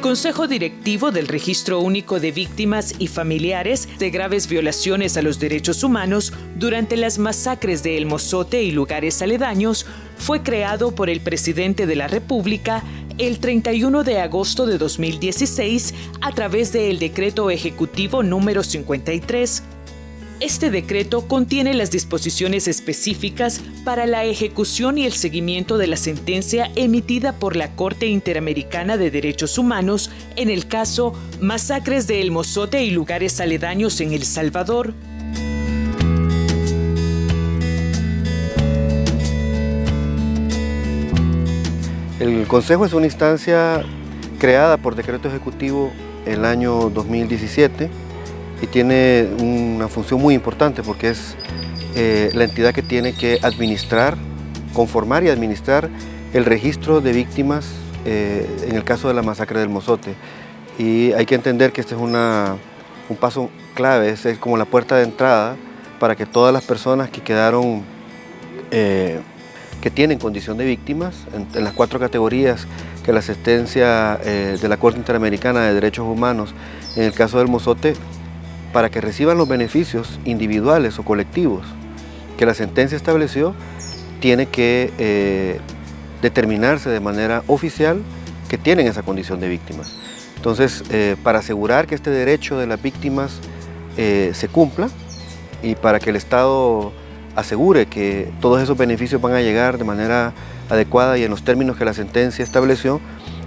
Consejo Directivo del Registro Único de Víctimas y Familiares de graves violaciones a los derechos humanos durante las masacres de El Mozote y lugares aledaños fue creado por el presidente de la República el 31 de agosto de 2016 a través del Decreto Ejecutivo número 53. Este decreto contiene las disposiciones específicas para la ejecución y el seguimiento de la sentencia emitida por la Corte Interamericana de Derechos Humanos en el caso Masacres de El Mozote y lugares aledaños en El Salvador. El Consejo es una instancia creada por decreto ejecutivo el año 2017 y tiene una función muy importante porque es la entidad que tiene que administrar, conformar y administrar el registro de víctimas en el caso de la masacre del Mozote. Y hay que entender que este es un paso clave, es como la puerta de entrada para que todas las personas que quedaron que tienen condición de víctimas en las 4 categorías que la sentencia de la Corte Interamericana de Derechos Humanos en el caso del Mozote, para que reciban los beneficios individuales o colectivos que la sentencia estableció, tiene que determinarse de manera oficial que tienen esa condición de víctimas. Entonces, para asegurar que este derecho de las víctimas se cumpla y para que el Estado asegure que todos esos beneficios van a llegar de manera adecuada y en los términos que la sentencia estableció,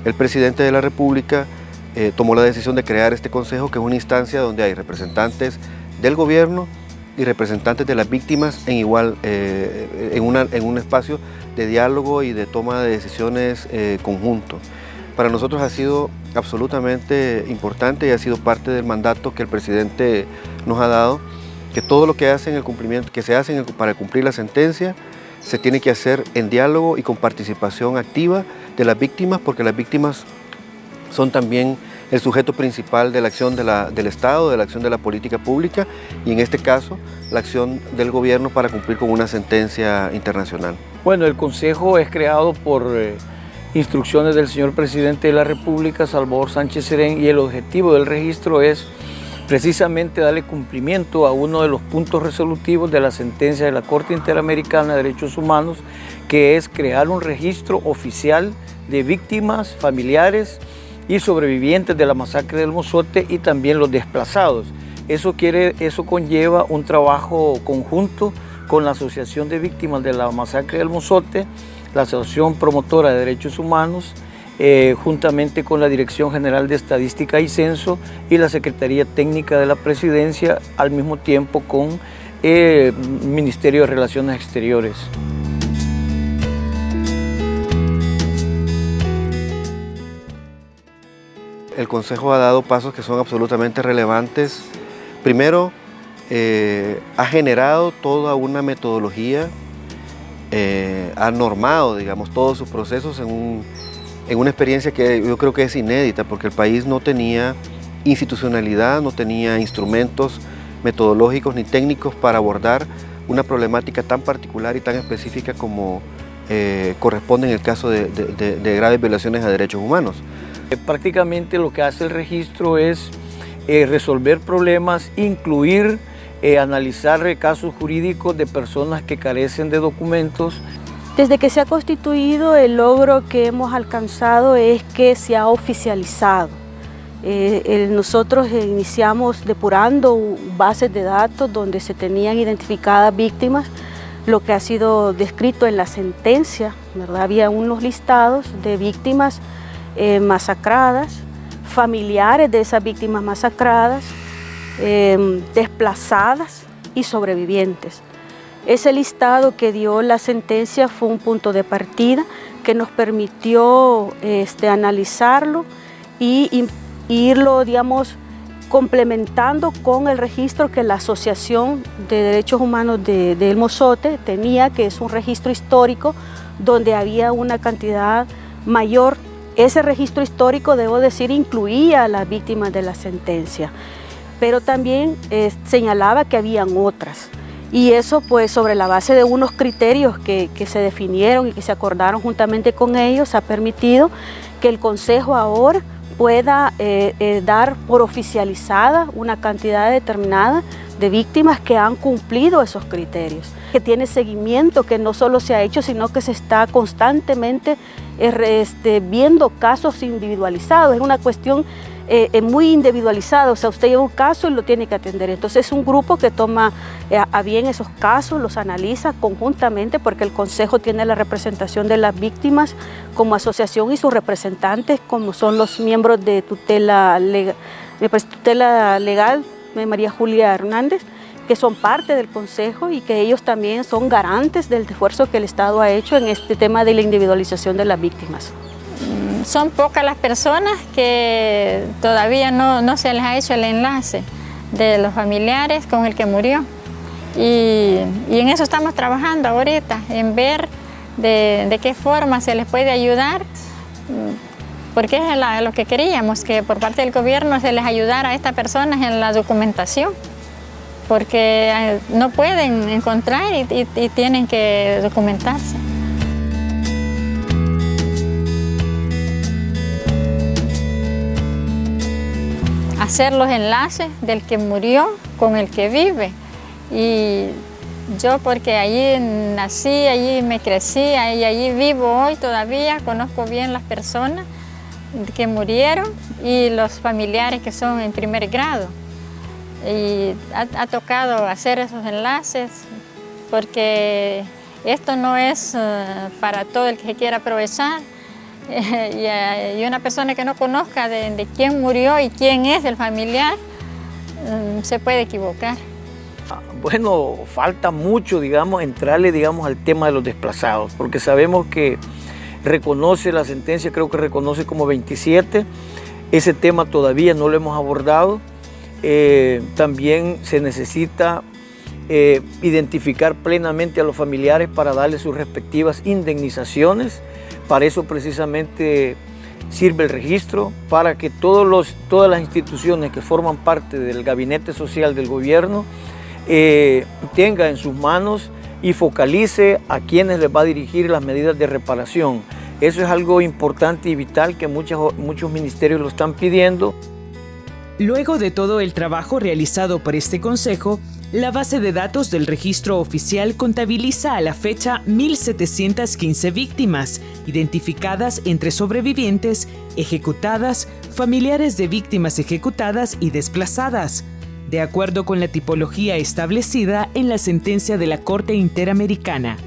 el presidente de la República tomó la decisión de crear este consejo, que es una instancia donde hay representantes del gobierno y representantes de las víctimas en un espacio de diálogo y de toma de decisiones conjunto. Para nosotros ha sido absolutamente importante y ha sido parte del mandato que el presidente nos ha dado, que todo lo que se hace para cumplir la sentencia se tiene que hacer en diálogo y con participación activa de las víctimas, porque las víctimas son también el sujeto principal de la acción del Estado, de la acción de la política pública y en este caso la acción del gobierno para cumplir con una sentencia internacional. Bueno, el Consejo es creado por instrucciones del señor presidente de la República, Salvador Sánchez Serén, y el objetivo del registro es precisamente darle cumplimiento a uno de los puntos resolutivos de la sentencia de la Corte Interamericana de Derechos Humanos, que es crear un registro oficial de víctimas, familiares y sobrevivientes de la masacre del Mozote y también los desplazados. Eso conlleva un trabajo conjunto con la Asociación de Víctimas de la Masacre del Mozote, la Asociación Promotora de Derechos Humanos, juntamente con la Dirección General de Estadística y Censo y la Secretaría Técnica de la Presidencia, al mismo tiempo con el Ministerio de Relaciones Exteriores. El Consejo ha dado pasos que son absolutamente relevantes. Primero, ha generado toda una metodología, ha normado, digamos, todos sus procesos en una experiencia que yo creo que es inédita, porque el país no tenía institucionalidad, no tenía instrumentos metodológicos ni técnicos para abordar una problemática tan particular y tan específica como corresponde en el caso de graves violaciones a derechos humanos. Prácticamente lo que hace el registro es resolver problemas, incluir, analizar casos jurídicos de personas que carecen de documentos. Desde que se ha constituido, el logro que hemos alcanzado es que se ha oficializado. Nosotros iniciamos depurando bases de datos donde se tenían identificadas víctimas, lo que ha sido descrito en la sentencia, ¿verdad? Había unos listados de víctimas masacradas, familiares de esas víctimas masacradas, desplazadas y sobrevivientes. Ese listado que dio la sentencia fue un punto de partida que nos permitió analizarlo y irlo, digamos, complementando con el registro que la Asociación de Derechos Humanos de El Mozote tenía, que es un registro histórico donde había una cantidad mayor. Ese registro histórico, debo decir, incluía a las víctimas de la sentencia, pero también señalaba que habían otras. Y eso, pues, sobre la base de unos criterios que se definieron y que se acordaron juntamente con ellos, ha permitido que el Consejo ahora pueda dar por oficializada una cantidad determinada de víctimas que han cumplido esos criterios, que tiene seguimiento, que no solo se ha hecho, sino que se está constantemente viendo casos individualizados. Es una cuestión muy individualizada, o sea, usted lleva un caso y lo tiene que atender. Entonces es un grupo que toma a bien esos casos, los analiza conjuntamente, porque el Consejo tiene la representación de las víctimas como asociación y sus representantes, como son los miembros de tutela legal, María Julia Hernández, que son parte del Consejo y que ellos también son garantes del esfuerzo que el Estado ha hecho en este tema de la individualización de las víctimas. Son pocas las personas que todavía no se les ha hecho el enlace de los familiares con el que murió. Y en eso estamos trabajando ahorita, en ver de qué forma se les puede ayudar, porque es lo que queríamos, que por parte del gobierno se les ayudara a estas personas en la documentación, porque no pueden encontrar y tienen que documentarse. Hacer los enlaces del que murió con el que vive. Y yo, porque allí nací, allí me crecí, y allí vivo hoy todavía, conozco bien las personas que murieron y los familiares que son en primer grado. Y ha tocado hacer esos enlaces, porque esto no es para todo el que quiera aprovechar. Y una persona que no conozca de quién murió y quién es el familiar, se puede equivocar. Bueno, falta mucho, entrarle, al tema de los desplazados, porque sabemos que reconoce la sentencia, creo que reconoce como 27, ese tema todavía no lo hemos abordado. También se necesita identificar plenamente a los familiares para darles sus respectivas indemnizaciones. Para eso precisamente sirve el registro, para que todas las instituciones que forman parte del gabinete social del gobierno tenga en sus manos y focalice a quienes les va a dirigir las medidas de reparación. Eso es algo importante y vital que muchos ministerios lo están pidiendo. Luego de todo el trabajo realizado por este Consejo, la base de datos del registro oficial contabiliza a la fecha 1.715 víctimas, identificadas entre sobrevivientes, ejecutadas, familiares de víctimas ejecutadas y desplazadas, de acuerdo con la tipología establecida en la sentencia de la Corte Interamericana.